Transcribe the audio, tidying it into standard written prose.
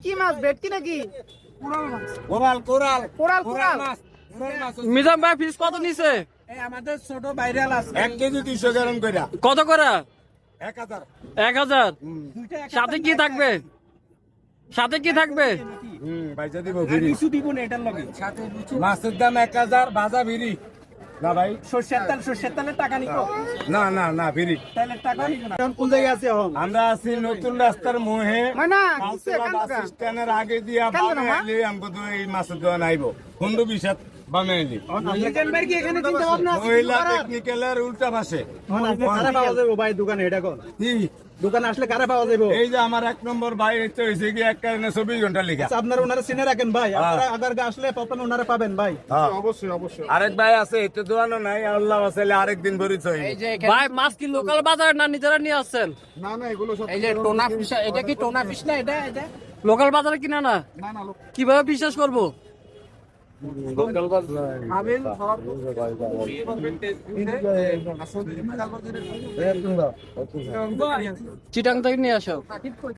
কি মাছ ভেটকি নাকি? কোরাল কোরাল কোরাল কোরাল মাছ মিজাম ভাই ফিস কত নিছে? এই আমাদের ছোট ভাইরাল আছে 1 কেজি 200 গ্রাম কইরা কত করে? 1000 1000। সাথে কি থাকবে? সাথে কি থাকবে? পয়সা দিব ফ্রি কিছু দিব না এটার লগে সাথে মাছের দাম 1000 ভাজা ফ্রি না ভাই সরষের তেলের টাকা নিব না না না ফ্রি তেলের টাকা নিব না কোন জায়গায় আছে এখন আমরা আছি নতুন রাস্তার মোহে না বাস স্ট্যান্ডের আগে দিয়া বামে আইলে আমগো তো এই মাছের দোকান আইব বন্ধু বিশাত বামে আইলি মিজান কি এখানে চিন্তা ভাবনা আছে মহিলা টেকনিক্যালের উল্টা পাশে কারে পাওয়া যাবে ভাই দোকানে এটা কোন কি দোকানে আসলে কারে পাওয়া যাবে এই যে আমার 1 নম্বর ভাই হচ্ছে হইছে কি এক কারণে 24 ঘন্টা লিখা আপনার ওনারা চিনে রাখেন ভাই আপনারা আগার আসলে তখন ওনারা পাবেন ভাই অবশ্যই অবশ্যই আরেক ভাই আছে এতে দোয়ানো নাই আল্লাহ বাসাইলে আরেকদিন পরিচয় ভাই মাছ কি লোকাল বাজার না নিজেরা নিয়ে আসছেন? না না এগুলো সব এই যে টোনা ফিশ এটা কি টোনা ফিশ না এটা এটা লোকাল বাজারে কিনা না? না না কিভাবে বিশ্বাস করবো? লোকাল বাজার আবেল চিটাং থেকে নিয়ে আসো।